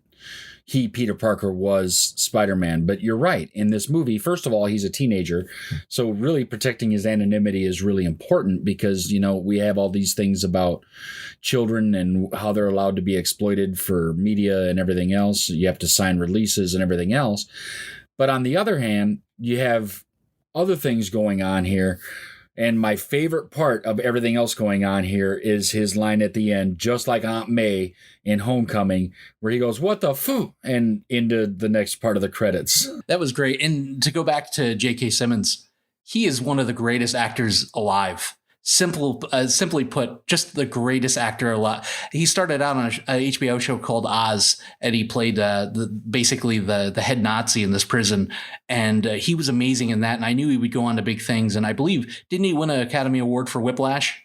he, Peter Parker, was Spider-Man. But you're right. In this movie, first of all, he's a teenager. So really protecting his anonymity is really important because, we have all these things about children and how they're allowed to be exploited for media and everything else. You have to sign releases and everything else. But on the other hand, you have other things going on here. And my favorite part of everything else going on here is his line at the end, just like Aunt May in Homecoming, where he goes, "What the foo?" and into the next part of the credits. That was great. And to go back to J.K. Simmons, he is one of the greatest actors alive. Simply put, just the greatest actor alive. He started out on a HBO show called Oz, and he played basically the head Nazi in this prison. And he was amazing in that. And I knew he would go on to big things. And I believe, didn't he win an Academy Award for Whiplash?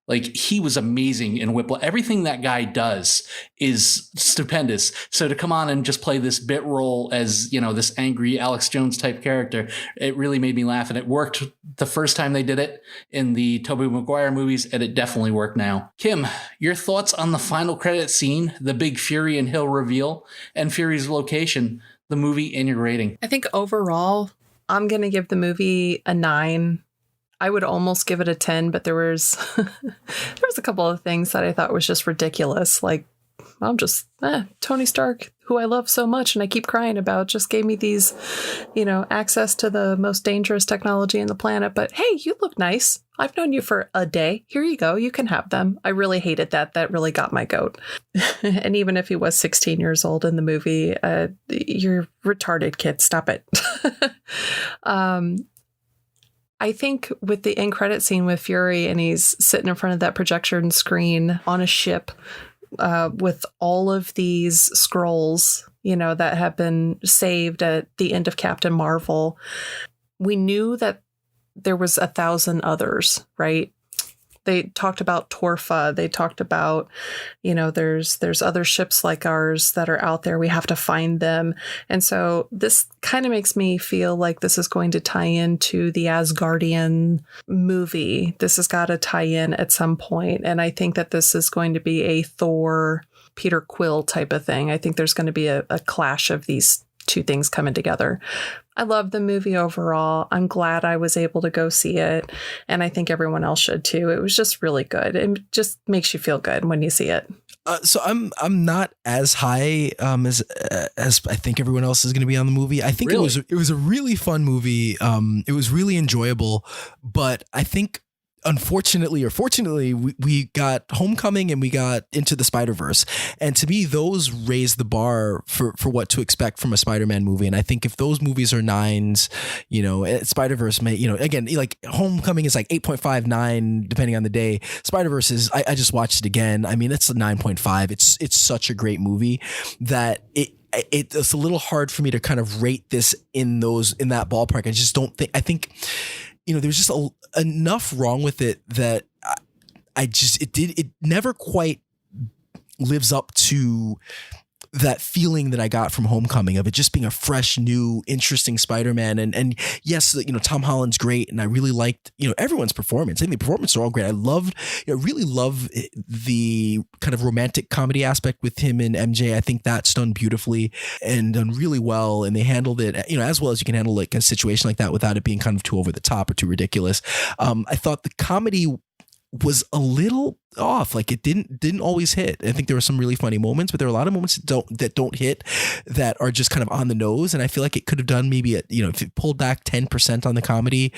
Like, he was amazing in Whiplash. Everything that guy does is stupendous. So to come on and just play this bit role as, this angry Alex Jones type character, it really made me laugh. And it worked the first time they did it in the Tobey Maguire movies, and it definitely worked now. Kim, your thoughts on the final credit scene, the big Fury and Hill reveal, and Fury's location, the movie, and your rating? I think overall, I'm going to give the movie a 9. I would almost give it a 10, but there was a couple of things that I thought was just ridiculous. Like, I'm just, Tony Stark, who I love so much and I keep crying about, just gave me these, access to the most dangerous technology on the planet. But hey, you look nice. I've known you for a day. Here you go. You can have them. I really hated that. That really got my goat. And even if he was 16 years old in the movie, you're retarded, kid. Stop it. I think with the end credit scene with Fury and he's sitting in front of that projection screen on a ship with all of these scrolls, that have been saved at the end of Captain Marvel, we knew that there was 1,000 others, right? They talked about Torfa. They talked about, there's other ships like ours that are out there. We have to find them. And so this kind of makes me feel like this is going to tie into the Asgardian movie. This has got to tie in at some point. And I think that this is going to be a Thor, Peter Quill type of thing. I think there's going to be a clash of these two things coming together. I love the movie overall. I'm glad I was able to go see it. And I think everyone else should too. It was just really good. It just makes you feel good when you see it. So I'm not as high as I think everyone else is going to be on the movie. I think it was a really fun movie. It was really enjoyable, but I think unfortunately or fortunately, we got Homecoming and we got Into the Spider-Verse. And to me, those raise the bar for what to expect from a Spider-Man movie. And I think if those movies are 9s, Spider-Verse may, again, like Homecoming is like 8.5, 9, depending on the day. Spider-Verse is, I just watched it again. I mean, it's a 9.5. It's such a great movie that it's a little hard for me to kind of rate this in that ballpark. I just don't think, I think, there's just enough wrong with it that it never quite lives up to that feeling that I got from Homecoming of it just being a fresh, new, interesting Spider-Man. And yes, Tom Holland's great. And I really liked, everyone's performance. I think the performances are all great. I really love the kind of romantic comedy aspect with him and MJ. I think that's done beautifully and done really well. And they handled it, as well as you can handle like a situation like that without it being kind of too over the top or too ridiculous. I thought the comedy was a little off. Like it didn't always hit. I think there were some really funny moments, but there are a lot of moments that don't hit, that are just kind of on the nose. And I feel like it could have done maybe if it pulled back 10% on the comedy.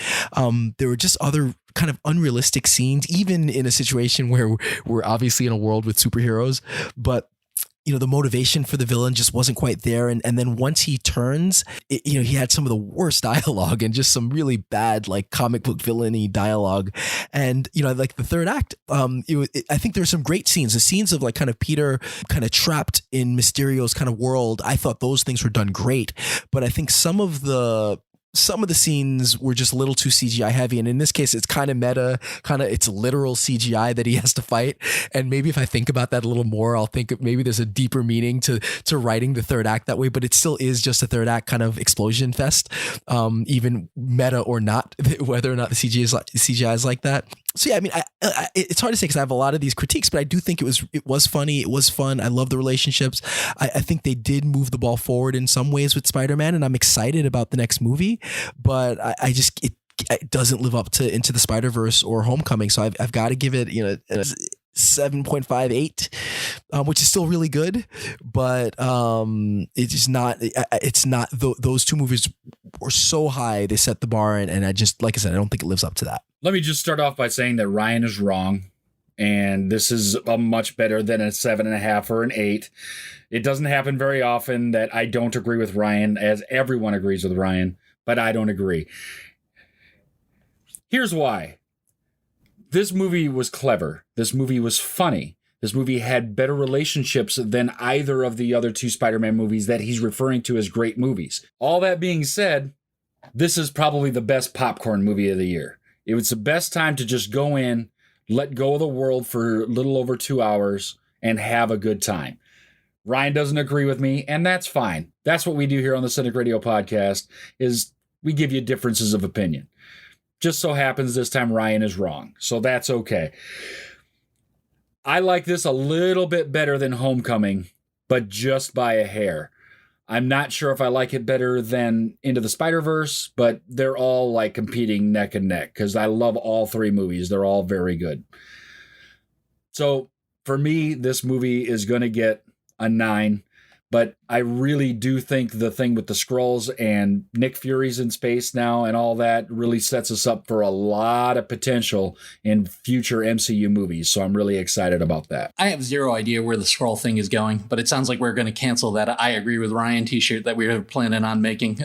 There were just other kind of unrealistic scenes, even in a situation where we're obviously in a world with superheroes, but the motivation for the villain just wasn't quite there. And then once he turns, he had some of the worst dialogue and just some really bad, like comic book villainy dialogue. And, like the third act, I think there's some great scenes, the scenes of like kind of Peter kind of trapped in Mysterio's kind of world. I thought those things were done great, but I think some of the scenes were just a little too CGI heavy. And in this case, it's kind of meta, it's literal CGI that he has to fight. And maybe if I think about that a little more, I'll think maybe there's a deeper meaning to writing the third act that way, but it still is just a third act kind of explosion fest, even meta or not, whether or not the CGI is like that. So yeah, I mean, it's hard to say because I have a lot of these critiques, but I do think it was funny. It was fun. I love the relationships. I think they did move the ball forward in some ways with Spider-Man, and I'm excited about the next movie. But it doesn't live up to Into the Spider-Verse or Homecoming. So I've got to give it 7.58, which is still really good, but it's not. Those two movies were so high; they set the bar, and I just, like I said, I don't think it lives up to that. Let me just start off by saying that Ryan is wrong, and this is a much better than a 7.5 or an 8. It doesn't happen very often that I don't agree with Ryan, as everyone agrees with Ryan, but I don't agree. Here's why. This movie was clever. This movie was funny. This movie had better relationships than either of the other two Spider-Man movies that he's referring to as great movies. All that being said, this is probably the best popcorn movie of the year. It was the best time to just go in, let go of the world for a little over 2 hours, and have a good time. Ryan doesn't agree with me, and that's fine. That's what we do here on the Cinik Radio podcast, is we give you differences of opinion. Just so happens this time Ryan is wrong, so that's okay. I like this a little bit better than Homecoming, but just by a hair. I'm not sure if I like it better than Into the Spider-Verse, but they're all like competing neck and neck because I love all three movies. They're all very good. So for me, this movie is going to get a 9, but I really do think the thing with the Skrulls and Nick Fury's in space now and all that really sets us up for a lot of potential in future MCU movies. So I'm really excited about that. I have zero idea where the Skrull thing is going, but it sounds like we're going to cancel that I Agree with Ryan t-shirt that we were planning on making.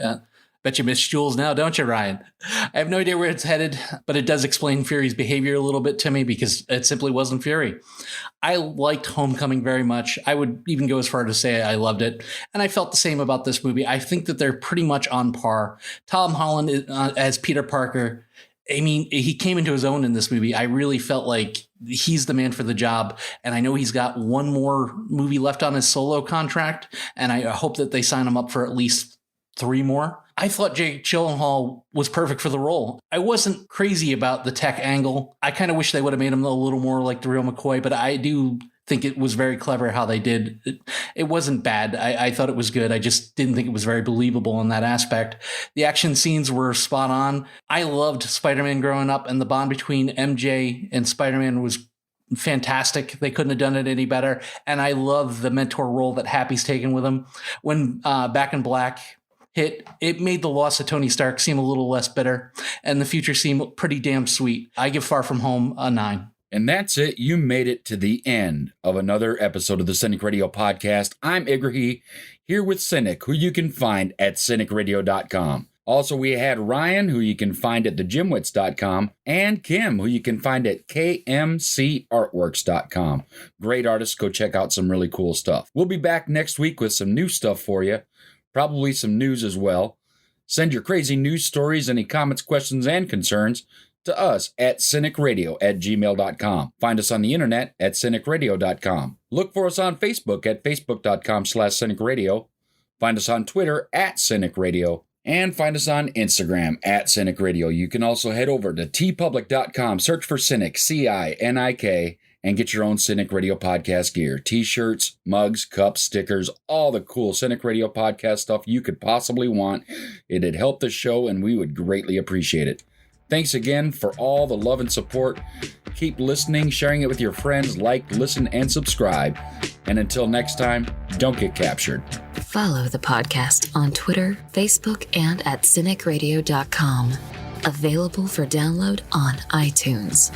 Bet you miss Jules now, don't you, Ryan? I have no idea where it's headed, but it does explain Fury's behavior a little bit to me because it simply wasn't Fury. I liked Homecoming very much. I would even go as far to say I loved it. And I felt the same about this movie. I think that they're pretty much on par. Tom Holland as Peter Parker, I mean, he came into his own in this movie. I really felt like he's the man for the job. And I know he's got one more movie left on his solo contract. And I hope that they sign him up for at least 3 more. I thought Jake Gyllenhaal was perfect for the role. I wasn't crazy about the tech angle. I kind of wish they would have made him a little more like the real McCoy, but I do think it was very clever how they did. It wasn't bad. I thought it was good. I just didn't think it was very believable in that aspect. The action scenes were spot on. I loved Spider-Man growing up, and the bond between MJ and Spider-Man was fantastic. They couldn't have done it any better. And I love the mentor role that Happy's taken with him. When Back in Black, hit. It made the loss of Tony Stark seem a little less bitter, and the future seem pretty damn sweet. I give Far From Home a 9. And that's it. You made it to the end of another episode of the Cinik Radio podcast. I'm Igrihe, here with Cinik, who you can find at CINIKRADIO.com. Also, we had Ryan, who you can find at thejimwits.com, and Kim, who you can find at KMCArtworks.com. Great artists. Go check out some really cool stuff. We'll be back next week with some new stuff for you, probably some news as well. Send your crazy news stories, any comments, questions, and concerns to us at CINIKRADIO@gmail.com. Find us on the internet at CINIKRADIO.com. Look for us on Facebook at Facebook.com/CINIKRADIO. Find us on Twitter at CINIKRADIO. And find us on Instagram at Cinik Radio. You can also head over to tpublic.com, search for Cinik, CINIK, and get your own Cinik Radio podcast gear. T-shirts, mugs, cups, stickers, all the cool Cinik Radio podcast stuff you could possibly want. It'd help the show, and we would greatly appreciate it. Thanks again for all the love and support. Keep listening, sharing it with your friends, like, listen, and subscribe. And until next time, don't get captured. Follow the podcast on Twitter, Facebook, and at CINIKRADIO.com. Available for download on iTunes.